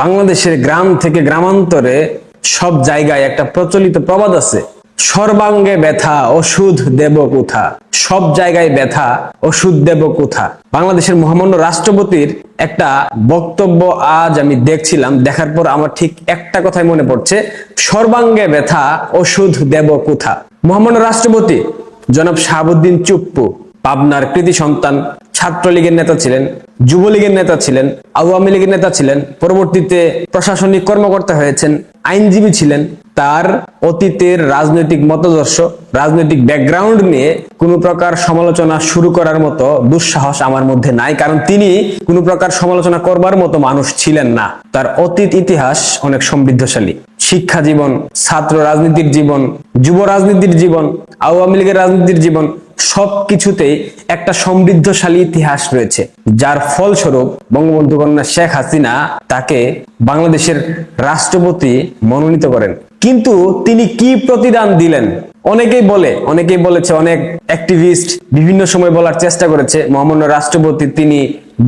বাংলাদেশের গ্রাম থেকে গ্রামান্তরে সব জায়গায় একটা প্রচলিত প্রবাদ আছে, সর্বাঙ্গে ব্যথা ওষুধ দেব কোথা। সব জায়গায় ব্যথা ওষুধ দেব কোথা। বাংলাদেশের মহামান্য রাষ্ট্রপতির একটা বক্তব্য আজ আমি দেখছিলাম, দেখার পর আমার ঠিক একটা কথাই মনে পড়ছে, সর্বাঙ্গে ব্যথা ওষুধ দেব কোথা। মহামান্য রাষ্ট্রপতি জনাব শাহাবুদ্দিন চুপ্পু পাবনার কৃতি সন্তান, ছাত্রলীগের নেতা ছিলেন, যুবলীগের নেতা ছিলেন, আওয়ামী লীগের নেতা ছিলেন, পরবর্তীতে প্রশাসনিক কর্মকর্তা হয়েছেন, আইনজীবী ছিলেন। তার অতীতের রাজনৈতিক মতাদর্শ, রাজনৈতিক ব্যাকগ্রাউন্ড নিয়ে কোনো প্রকার সমালোচনা শুরু করার মতো দুঃসাহস আমার মধ্যে নাই, কারণ তিনি কোনো প্রকার সমালোচনা করবার মতো মানুষ ছিলেন না। তার অতীত ইতিহাস অনেক সমৃদ্ধশালী। শিক্ষা জীবন, ছাত্র রাজনীতির জীবন, যুব রাজনীতির জীবন, আওয়ামী লীগের রাজনীতির জীবন, সবকিছুতেই একটা সমৃদ্ধশালী ইতিহাস রয়েছে, যার ফলস্বরূপ বঙ্গবন্ধু কন্যা শেখ হাসিনা তাকে বাংলাদেশের রাষ্ট্রপতি মনোনীত করেন। কিন্তু তিনি কি প্রতিদান দিলেন? অনেকেই বলেছে, অনেক অ্যাক্টিভিস্ট বিভিন্ন সময় বলার চেষ্টা করেছে, মহামান্য রাষ্ট্রপতি তিনি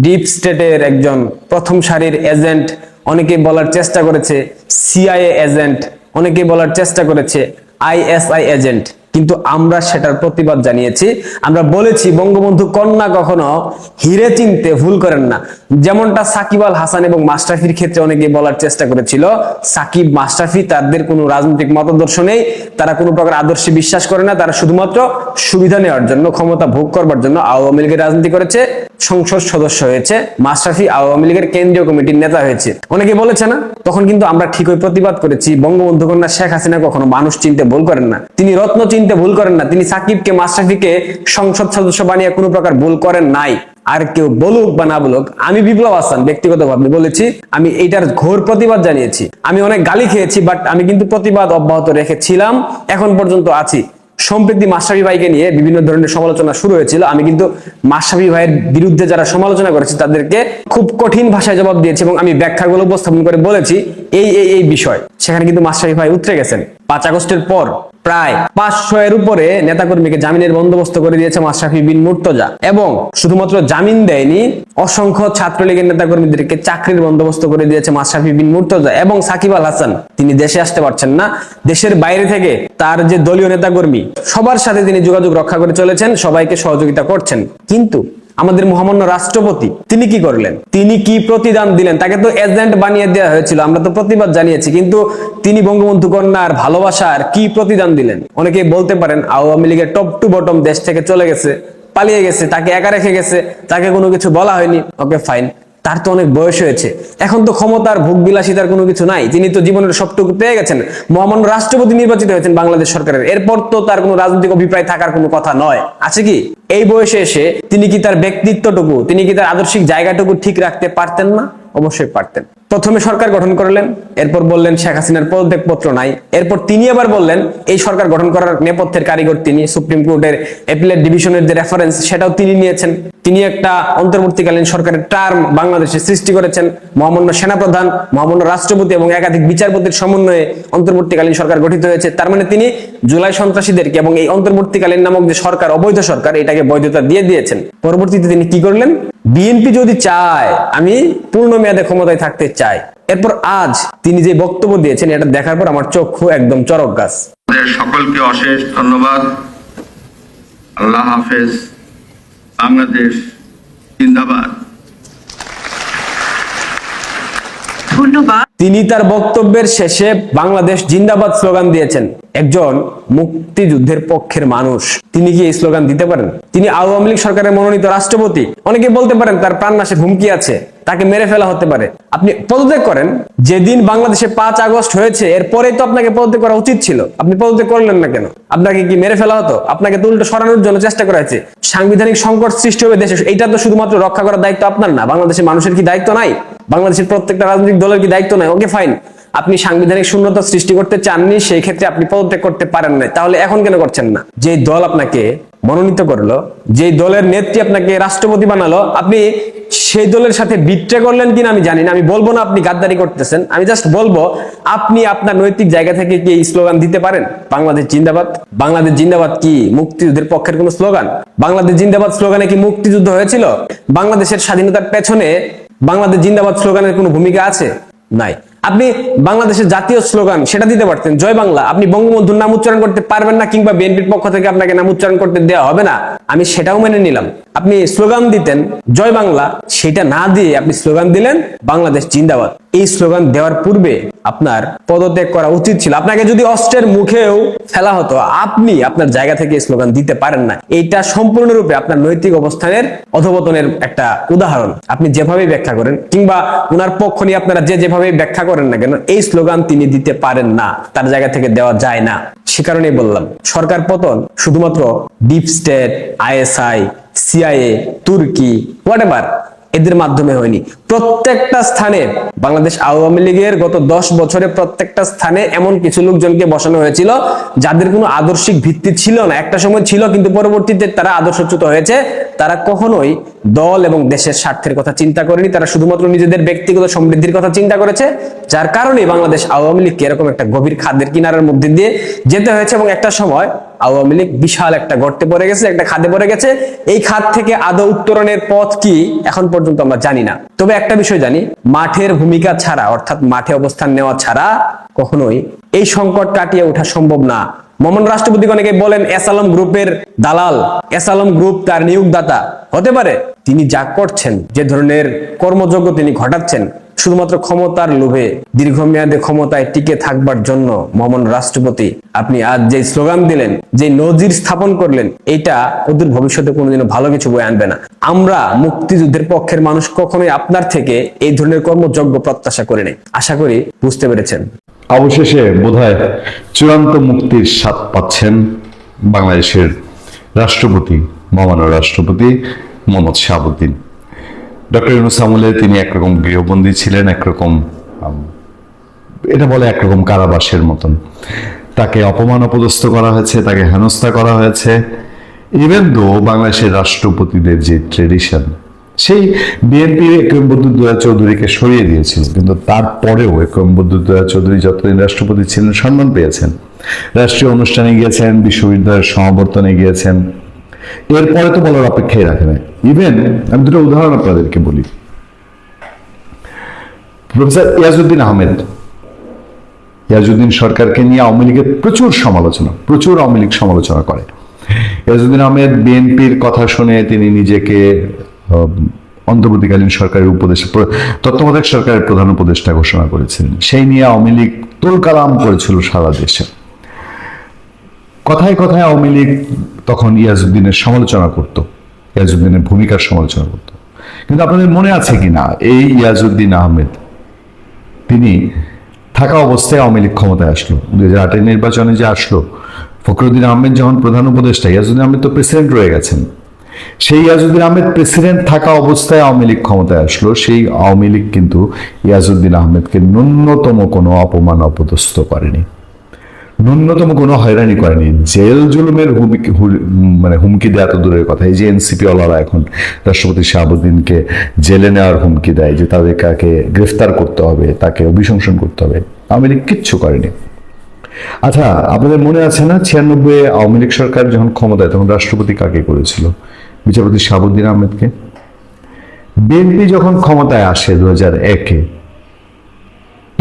ডিপ স্টেটের একজন প্রথম সারির এজেন্ট। অনেকেই বলার চেষ্টা করেছে সিআইএ এজেন্ট, অনেকেই বলার চেষ্টা করেছে আইএসআই এজেন্ট। কিন্তু আমরা সেটার প্রতিবাদ জানিয়েছি। আমরা বলেছি বঙ্গবন্ধু কন্যা কখনো হিরে চিনতে ভুল করেন না। যেমনটা সাকিব আল হাসান এবং মাশরাফির ক্ষেত্রে অনেকে বলার চেষ্টা করেছিল, সাকিব মাশরাফি তাদের কোনো রাজনৈতিক মতাদর্শ নেই, তারা কোনো প্রকার আদর্শে বিশ্বাস করে না, তারা শুধুমাত্র সুবিধা নেওয়ার জন্য, ক্ষমতা ভোগ করবার জন্য আওয়ামী লীগের রাজনীতি করেছে, সংসদ সদস্য হয়েছে, মাশরাফি আওয়ামী লীগের কেন্দ্রীয় কমিটির নেতা হয়েছে, অনেকে বলেছে না। তখন কিন্তু আমরা ঠিকই প্রতিবাদ করেছি, বঙ্গবন্ধু কন্যা শেখ হাসিনা কখনো মানুষ চিনতে ভুল করেন না, তিনি রত্ন চিনতে ভুল করেন না, তিনি সাকিবকে মাশরাফিকে সংসদ সদস্য বানিয়ে কোনো প্রকার ভুল করেন নাই। আর কেউ বলুক বা না বলুক, আমি বিপ্লব হাসান ব্যক্তিগতভাবে বলেছি, আমি এইটার ঘোর প্রতিবাদ জানিয়েছি। আমি অনেক গালি খেয়েছি, বাট আমি কিন্তু প্রতিবাদ অব্যাহত রেখেছিলাম, এখন পর্যন্ত আছি। সম্প্রতি মাশরাফি ভাইকে নিয়ে বিভিন্ন ধরনের সমালোচনা শুরু হয়েছিল, আমি কিন্তু মাশরাফি ভাইয়ের বিরুদ্ধে যারা সমালোচনা করেছে তাদেরকে খুব কঠিন ভাষায় জবাব দিয়েছি এবং আমি ব্যাখ্যাগুলো উপস্থাপন করে বলেছি এই বিষয়। সেখানে কিন্তু মাশরাফি ভাই উতরে গেছেন। 5 আগস্টের পর প্রায় 500 এর উপরে নেতাকর্মীকে জামিনের বন্দোবস্ত করে দিয়েছে মাশরাফি বিন মুর্তজা, এবং শুধুমাত্র জামিন দেয়নি, অসংখ্য ছাত্রলীগের নেতাকর্মীদেরকে চাকরির বন্দোবস্ত করে দিয়েছে মাশরাফি বিন মুর্তজা। এবং সাকিব আল হাসান তিনি দেশে আসতে পারছেন না, দেশের বাইরে থেকে তার যে দলীয় নেতাকর্মী সবার সাথে তিনি যোগাযোগ রক্ষা করে চলেছেন, সবাইকে সহযোগিতা করছেন। কিন্তু আমাদের মহামান্য রাষ্ট্রপতি তিনি কি করলেন? তিনি কি প্রতিদান দিলেন? তাকে তো এজেন্ট বানিয়ে দেওয়া হয়েছিল, আমরা তো প্রতিবাদ জানিয়েছি, কিন্তু তিনি বঙ্গবন্ধু কন্যার ভালোবাসার কি প্রতিদান দিলেন? অনেকে বলতে পারেন আওয়ামী লীগের টপ টু বটম দেশ থেকে চলে গেছে, পালিয়ে গেছে, তাকে একা রেখে গেছে, তাকে কোনো কিছু বলা হয়নি। ওকে ফাইন, তার তো অনেক বয়স হয়েছে, এখন তো ক্ষমতার ভোগ বিলাসিতার কোনো কিছু নাই, তিনি তো জীবনের সবটুকু পেয়ে গেছেন, মহামান্য রাষ্ট্রপতি নির্বাচিত হয়েছেন বাংলাদেশ সরকারের, এরপর তো তার কোনো রাজনৈতিক অভিপ্রায় থাকার কোনো কথা নয়, আছে কি? এই বয়সে এসে তিনি কি তার ব্যক্তিত্বটুকু, তিনি কি তার আদর্শিক জায়গাটুকু ঠিক রাখতে পারতেন না? অবশ্যই পারতেন। প্রথমে সরকার গঠন করলেন, এরপর বললেন শেখ হাসিনার পদত্যাগপত্র নাই, এরপর তিনি আবার বললেন এই সরকার গঠন করার নেপথ্যের কারিগর তিনি, সুপ্রিম কোর্টের অ্যাপিলেট ডিভিশনের যে রেফারেন্স সেটাও তিনি নিয়েছেন, তিনি একটা অন্তর্বর্তীকালীন সরকারের টার্ম বাংলাদেশে সৃষ্টি করেছেন, মহামান্য সেনাপ্রধান, মহামান্য রাষ্ট্রপতি এবং একাধিক বিচারপতির সমন্বয়ে অন্তর্বর্তীকালীন সরকার গঠিত হয়েছে। তার মানে তিনি জুলাই সন্ত্রাসীদেরকে এবং এই অন্তর্বর্তীকালীন নামক যে সরকার, অবৈধ সরকার, এটাকে বৈধতা দিয়ে দিয়েছেন। পরবর্তীতে তিনি কি করলেন? বিএনপি যদি চায় আমি পূর্ণ মেয়াদে ক্ষমতায় থাকতে চাই, এরপর আজ তিনি যে বক্তব্য দিয়েছেন এটা দেখার পর আমার চক্ষু একদম চরক গাছ। সকলকে অশেষ ধন্যবাদ। আল্লাহ হাফেজ। বাংলাদেশ জিন্দাবাদ। ধন্যবাদ। তিনি তার বক্তব্যের শেষে বাংলাদেশ জিন্দাবাদ স্লোগান দিয়েছেন। একজন মুক্তিযুদ্ধের পক্ষের মানুষ তিনি কি এই স্লোগান দিতে পারেন? তিনি আওয়ামী লীগ সরকারের মনোনীত রাষ্ট্রপতি, অনেকে বলতে পারেন তার প্রাণনাশের হুমকি আছে, তাকে মেরে ফেলা হতে পারে, আপনি পদত্যাগ করেন। যেদিন বাংলাদেশে 5 আগস্ট হয়েছে এরপরেই তো আপনাকে পদত্যাগ করা উচিত ছিল, আপনি পদত্যাগ করলেন না কেন? আপনাকে কি মেরে ফেলা হতো? আপনাকে তো উল্টো সরানোর জন্য চেষ্টা করা হয়েছে। সাংবিধানিক সংকট সৃষ্টি হবে দেশে, এইটা তো শুধুমাত্র রক্ষা করার দায়িত্ব আপনার না, বাংলাদেশের মানুষের কি দায়িত্ব নাই? বাংলাদেশের প্রত্যেকটা রাজনৈতিক দলের কি দায়িত্ব নাই? ওকে ফাইন, আপনি সাংবিধানিক শূন্যতা সৃষ্টি করতে চাননি, সেই ক্ষেত্রে আপনি পদত্যাগ করতে পারেন না, তাহলে এখন কেন করছেন না? যে দল আপনাকে মনোনীত করলো, যে দলের নেত্রী আপনাকে রাষ্ট্রপতি বানালো, আপনি সেই দলের সাথে বিট্রে করলেন কিনা আমি জানি না, আমি বলবো না আপনি গাদ্দারি করতেছেন, আমি জাস্ট বলবো আপনি আপনার নৈতিক জায়গা থেকে কি এই স্লোগান দিতে পারেন বাংলাদেশ জিন্দাবাদ? বাংলাদেশ জিন্দাবাদ কি মুক্তিযুদ্ধের পক্ষের কোন স্লোগান? বাংলাদেশ জিন্দাবাদ স্লোগানে কি মুক্তিযুদ্ধ হয়েছিল? বাংলাদেশের স্বাধীনতার পেছনে বাংলাদেশ জিন্দাবাদ স্লোগানের কোনো ভূমিকা আছে? নাই। আপনি বাংলাদেশের জাতীয় স্লোগান সেটা দিতে পারতেন, জয় বাংলা। আপনি বঙ্গবন্ধুর নাম উচ্চারণ করতে পারবেন না, কিংবা বিএনপির পক্ষ থেকে আপনাকে নাম উচ্চারণ করতে দেওয়া হবে না, আমি সেটাও মেনে নিলাম। আপনি স্লোগান দিতেন জয় বাংলা, সেটা না দিয়ে আপনি স্লোগান দিলেন বাংলাদেশ জিন্দাবাদ। এই স্লোগান দেওয়ার পূর্বে আপনার পদত্যাগ করা উচিত ছিল। আপনাকে যদি অস্ত্রের মুখেও ফেলা হতো, আপনি আপনার জায়গা থেকে স্লোগান দিতে পারেন না। এইটা সম্পূর্ণরূপে আপনার নৈতিক অবস্থানের অধপতনের একটা উদাহরণ। আপনি যেভাবে ব্যাখ্যা করেন, কিংবা ওনার পক্ষ নিয়ে আপনারা যেভাবে ব্যাখ্যা করেন না কেন, এই স্লোগান তিনি দিতে পারেন না, তার জায়গা থেকে দেওয়া যায় না। সে কারণেই বললাম, সরকার পতন শুধুমাত্র ডিপ স্টেট, আইএসআই, সিআইএ, তুর্কি, হোয়াটএভার এদের মাধ্যমে হয়নি। প্রত্যেকটা স্থানে বাংলাদেশ আওয়ামী লীগের গত 10 বছরে প্রত্যেকটা স্থানে এমন কিছু লোকজনকে বসানো হয়েছিল যাদের কোনো আদর্শিক ভিত্তি ছিল না। একটা সময় ছিল, কিন্তু পরবর্তীতে তারা আদর্শচ্যুত হয়েছে। তারা কখনোই দল এবং দেশের স্বার্থের কথা চিন্তা করেনি, তারা শুধুমাত্র নিজেদের ব্যক্তিগত সমৃদ্ধির কথা চিন্তা করেছে। যার কারণে বাংলাদেশ আওয়ামী লীগকে এরকম একটা গভীর খাদের কিনারার মধ্যে দিয়ে যেতে হয়েছে, এবং একটা সময় আওয়ামী লীগ বিশাল একটা গর্তে পড়ে গেছে, একটা খাদে পড়ে গেছে। এই খাদ থেকে আদৌ উত্তরণের পথ কি এখন পর্যন্ত আমরা জানি না। তবে একটা বিষয় জানি, মাঠের ভূমিকা ছাড়া, অর্থাৎ মাঠে অবস্থান নেওয়া ছাড়া কখনোই এই সংকট কাটিয়ে ওঠা সম্ভব না। মহামান্য রাষ্ট্রপতি অনেকে বলেন এস আলম গ্রুপের দালাল, এস আলম গ্রুপ তার নিয়োগদাতা। হতে পারে তিনি যা করছেন, যে ধরনের কর্মযজ্ঞ তিনি ঘটাচ্ছেন, শুধুমাত্র ক্ষমতার লোভে, দীর্ঘমেয়াদে ক্ষমতায় টিকে থাকবার জন্য। মহামান্য রাষ্ট্রপতি, আপনি আজ যে স্লোগান দিলেন, যে নজির স্থাপন করলেন, এটা অদূর ভবিষ্যতে কোনোদিনও ভালো কিছু বয়ে আনবে না। আমরা মুক্তিযুদ্ধের পক্ষের মানুষ কখনোই আপনার থেকে এই ধরনের কর্মযজ্ঞ প্রত্যাশা করি নাই। আশা করি বুঝতে পেরেছেন। অবশেষে বোধহয় চূড়ান্ত মুক্তির স্বাদ পাচ্ছেন বাংলাদেশের রাষ্ট্রপতি, মহামান্য রাষ্ট্রপতি মোহাম্মদ শাহাবুদ্দিন। ডক্টর ইউনূস আমলে তিনি একরকম গৃহবন্দী ছিলেন, একরকম এটা বলে একরকম কারাবাসের মতন। তাকে অপমান অপদস্থ করা হয়েছে, তাকে হেনস্থা করা হয়েছে। ইভেন দো বাংলাদেশের রাষ্ট্রপতিদের যে ট্রেডিশন, সেই বিএনপি একরম বদরুদ্দোজা চৌধুরীকে সরিয়ে দিয়েছিল, কিন্তু তারপরেও একরম বদরুদ্দোজা চৌধুরী যতদিন রাষ্ট্রপতি ছিলেন সম্মান পেয়েছেন। রাষ্ট্রীয় অনুষ্ঠানে গিয়েছেন, বিশ্ববিদ্যালয়ের সমাবর্তনে গিয়েছেন, এরপরে তো বলার অপেক্ষাই রাখে না। ইভেন আমি দুটো উদাহরণ আপনাদেরকে বলি। প্রফেসর ইয়াজউদ্দিন আহমেদ, ইয়াজউদ্দিন সরকারকে নিয়ে আওয়ামী লীগের প্রচুর আওয়ামী লীগ সমালোচনা করে। ইয়াজউদ্দিন আহমেদ বিএনপির কথা শুনে তিনি নিজেকে অন্তর্বর্তীকালীন সরকারের তত্ত্বাবধায়ক সরকারের প্রধান উপদেষ্টা ঘোষণা করেছিলেন। সেই নিয়ে আওয়ামী লীগ তোলকালাম করেছিল সারা দেশে। কথায় কথায় আওয়ামী লীগ তখন ইয়াজউদ্দিনের সমালোচনা করত, ইয়াজউদ্দিনের ভূমিকার সমালোচনা করত। কিন্তু আপনাদের মনে আছে কিনা, এই ইয়াজউদ্দিন আহমেদ তিনি থাকা অবস্থায় আওয়ামী লীগ ক্ষমতায় আসলো। 2008-এর নির্বাচনে যে আসলো, ফখরুদ্দিন আহমেদ যখন প্রধান উপদেষ্টা, ইয়াজউদ্দিন আহমেদ তো প্রেসিডেন্ট রয়ে গেছেন। সেই ইয়াজউদ্দিন আহমেদ প্রেসিডেন্ট থাকা অবস্থায় আওয়ামী লীগ ক্ষমতায় আসলো। সেই আওয়ামী লীগ কিন্তু ইয়াজউদ্দিন আহমেদকে ন্যূনতম কোনো অপমান অপদস্থ করেনি, ন্যূনতম কোনো হয়রানি করেনি। জেল জুলুমের হুমকি দেয়া তো দূরের কথা, এই যে এনসিপি ওয়ালারা এখন রাষ্ট্রপতি শাহাবুদ্দিনকে জেলে নেওয়ার হুমকি দেয়, যে তাদেরকে গ্রেফতার করতে হবে, তাকে অভিশংসন করতে হবে, আওয়ামী লীগ কিচ্ছু করেনি। আচ্ছা, আপনাদের মনে আছে না 96-এ আওয়ামী লীগ সরকার যখন ক্ষমতায়, তখন রাষ্ট্রপতি কাকে করেছিল? বিচারপতি শাহাবুদ্দিন আহমেদকে। বিএনপি যখন ক্ষমতায় আসে 2001-এ,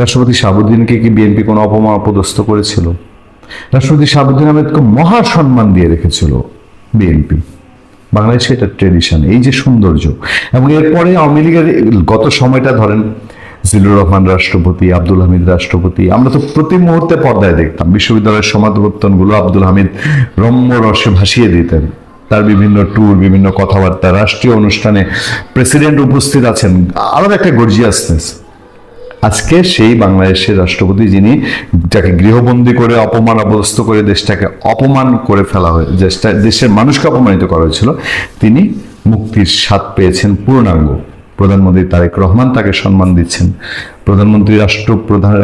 রাষ্ট্রপতি শাহাবুদ্দিনকে কি বিএনপি কোনো অপমান অপদস্থ করেছিল? রাষ্ট্রপতি শাহাবুদ্দিন আহমেদকে মহা সম্মান দিয়ে রেখেছিল বিএনপি। বাংলাদেশে এটা ট্রেডিশন, এই যে সৌন্দর্য। এবং এরপরে আওয়ামী লীগের গত সময়টা ধরেন, জিল্লুর রহমান রাষ্ট্রপতি, আব্দুল হামিদ রাষ্ট্রপতি, আমরা তো প্রতি মুহূর্তে পর্দায় দেখতাম বিশ্ববিদ্যালয়ের সমাবর্তনগুলো আব্দুল হামিদ রম্য রসে ভাসিয়ে দিতেন। তার বিভিন্ন ট্যুর, বিভিন্ন কথাবার্তা, রাষ্ট্রীয় অনুষ্ঠানে প্রেসিডেন্ট উপস্থিত আছেন, আলাদা একটা গর্জিয়াসনেস। আজকে সেই বাংলাদেশের রাষ্ট্রপতি, যিনি যাকে গৃহবন্দী করে অপমান অপদস্থ করে দেশটাকে অপমান করে ফেলা হয়, দেশের মানুষকে অপমানিত করা হয়েছিল, তিনি মুক্তির স্বাদ পেয়েছেন পূর্ণাঙ্গ। প্রধানমন্ত্রী তারেক রহমান তাকে সম্মান দিচ্ছেন। প্রধানমন্ত্রী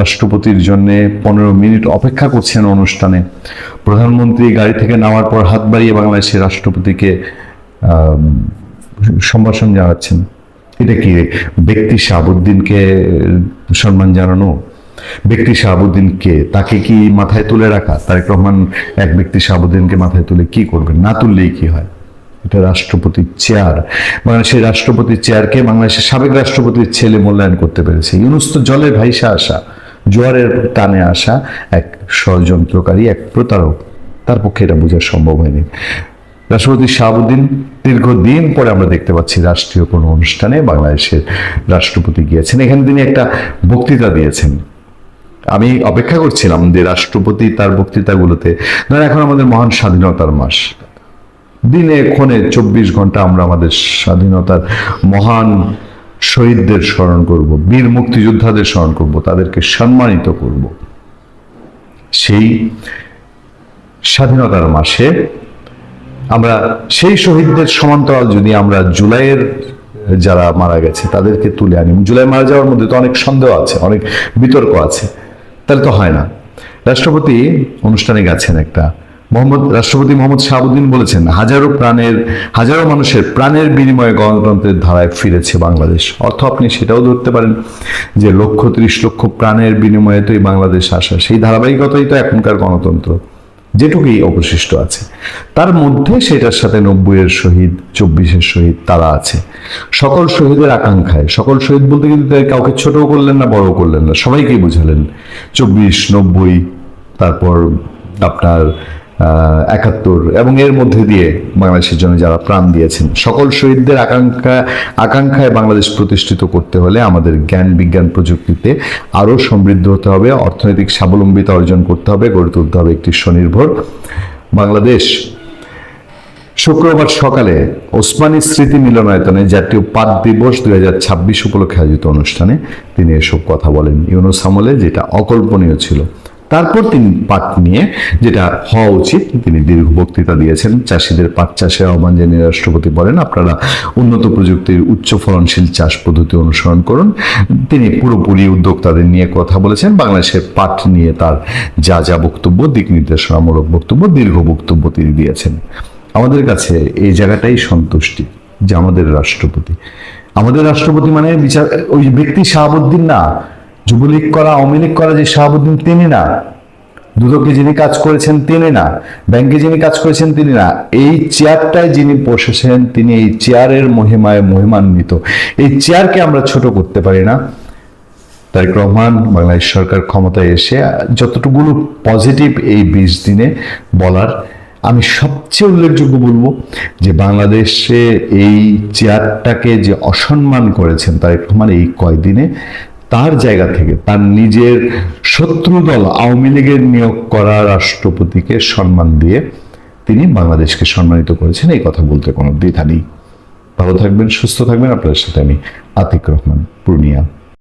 রাষ্ট্রপতির জন্য 15 মিনিট অপেক্ষা করছেন অনুষ্ঠানে। প্রধানমন্ত্রী গাড়ি থেকে নামার পর হাত বাড়িয়ে বাংলাদেশের রাষ্ট্রপতিকে সম্ভাষণ জানাচ্ছেন। এটা কি ব্যক্তি শাহাবুদ্দিনকে সম্মান জানানো? ব্যক্তি শাহাবুদ্দিনকে, তাকে কি মাথায় তুলে রাখা? তারেক রহমান এক ব্যক্তি শাহাবুদ্দিনকে মাথায় তুলে কি করবেন? না তুললেই কি হয়? এটা রাষ্ট্রপতির চেয়ার। বাংলাদেশের রাষ্ট্রপতির চেয়ারকে বাংলাদেশের সাবেক রাষ্ট্রপতির ছেলে মূল্যায়ন করতে পেরেছে। ইউনূস তো জলে ভাইসা আসা, জোয়ারের টানে আসা এক ষড়যন্ত্রকারী, এক প্রতারক। তার পক্ষে এটা বোঝা সম্ভব হয়নি। রাষ্ট্রপতি শাহাবুদ্দিন দীর্ঘদিন পরে আমরা দেখতে পাচ্ছি রাষ্ট্রীয় কোনো অনুষ্ঠানে বাংলাদেশের রাষ্ট্রপতি গিয়েছেন। এখানে তিনি একটা বক্তৃতা দিয়েছেন। আমি অপেক্ষা করছিলাম যে রাষ্ট্রপতি তার বক্তৃতাগুলোতে, ধরেন এখন আমাদের মহান স্বাধীনতার মাস, দিনে ক্ষণে 24 ঘন্টা আমরা আমাদের স্বাধীনতার মহান শহীদদের স্মরণ করব, বীর মুক্তিযোদ্ধাদের স্মরণ করব, তাদেরকে সম্মানিত করব। সেই স্বাধীনতার মাসে আমরা সেই শহীদদের সমান্তরাল যদি আমরা জুলাইয়ের যারা মারা গেছে তাদেরকে তুলে আনি, জুলাই মারা যাওয়ার মধ্যে তো অনেক সন্দেহ আছে, অনেক বিতর্ক আছে, তাহলে তো হয় না। রাষ্ট্রপতি অনুষ্ঠানে গেছেন একটা, রাষ্ট্রপতি মোহাম্মদ শাহাবুদ্দিন বলেছেন, হাজারো মানুষের প্রাণের বিনিময়ে গণতন্ত্রের ধারায় ফিরেছে বাংলাদেশ। অর্থ আপনি সেটাও ধরতে পারেন যে 30 লক্ষ প্রাণের বিনিময়ে তো এই বাংলাদেশ আসা, সেই ধারাবাহিকতাই তো এখনকার গণতন্ত্র, যেটুকুই অবশিষ্ট আছে। তার মধ্যে সেটার সাথে 90-এর শহীদ, 24-এর শহীদ তারা আছে। সকল শহীদের আকাঙ্ক্ষায়, সকল শহীদ বলতে কিন্তু কাউকে ছোটও করলেন না, বড়ও করলেন না, সবাইকেই বুঝালেন। 24, 90, তারপর আপনার 71 এবং এর মধ্যে দিয়ে বাংলাদেশের জন্য যারা প্রাণ দিয়েছেন, সকল শহীদদের আকাঙ্ক্ষায় বাংলাদেশ প্রতিষ্ঠিত করতে হলে আমাদের জ্ঞান বিজ্ঞান প্রযুক্তিতে আরো সমৃদ্ধ হতে হবে, অর্থনৈতিক স্বাবলম্বিতা অর্জন করতে হবে, গড়ে তুলতে হবে একটি স্বনির্ভর বাংলাদেশ। শুক্রবার সকালে ওসমানী স্মৃতি মিলনায়তনে জাতীয় পাট দিবস 2026 উপলক্ষে আয়োজিত অনুষ্ঠানে তিনি এসব কথা বলেন। ইউনূস আমলে যেটা অকল্পনীয় ছিল। তারপর তিনি পাট নিয়ে যেটা হওয়া উচিত তিনি দীর্ঘ বক্তৃতা দিয়েছেন। চাষিদের পাট চাষে আহ্বান জানিয়ে রাষ্ট্রপতি বলেন, আপনারা উন্নত প্রযুক্তির উচ্চ ফলনশীল চাষ পদ্ধতি অনুসরণ করুন। তিনি পুরোপুরি উদ্যোক্তাদের নিয়ে কথা বলেছেন। বাংলাদেশের পাট নিয়ে তার যা যা বক্তব্য, দিক নির্দেশনামূলক বক্তব্য, দীর্ঘ বক্তব্য তিনি দিয়েছেন। আমাদের কাছে এই জায়গাটাই সন্তুষ্টি যে আমাদের রাষ্ট্রপতি মানে বিচার ওই ব্যক্তি শাহাবুদ্দিন না, যুবলীগ করা, আওয়ামী লীগ করা যে শাহাবুদ্দিন তিনি না, দুদকে যিনি কাজ করেছেন তিনি না, ব্যাংকে যিনি কাজ করেছেন তিনি না, এই চেয়ারটায় যিনি বসেছেন তিনি এই চেয়ারের মহিমায় মহিমান্বিত। এই চেয়ারকে আমরা ছোট করতে পারি না। তারেক রহমান বাংলাদেশ সরকার ক্ষমতায় এসে যতটুকুলো পজিটিভ এই 20 দিনে বলার, আমি সবচেয়ে উল্লেখযোগ্য বলবো যে বাংলাদেশে এই চেয়ারটাকে যে অসম্মান করেছেন তারেক রহমান এই কয়দিনে, তার জায়গা থেকে তার নিজের শত্রু দল আওয়ামী লীগের নিয়োগ করা রাষ্ট্রপতিকে সম্মান দিয়ে তিনি বাংলাদেশকে সম্মানিত করেছেন। এই কথা বলতে কোনো দ্বিধা নেই। ভালো থাকবেন, সুস্থ থাকবেন। আপনাদের সাথে আমি আতিক রহমান, পূর্ণিয়া।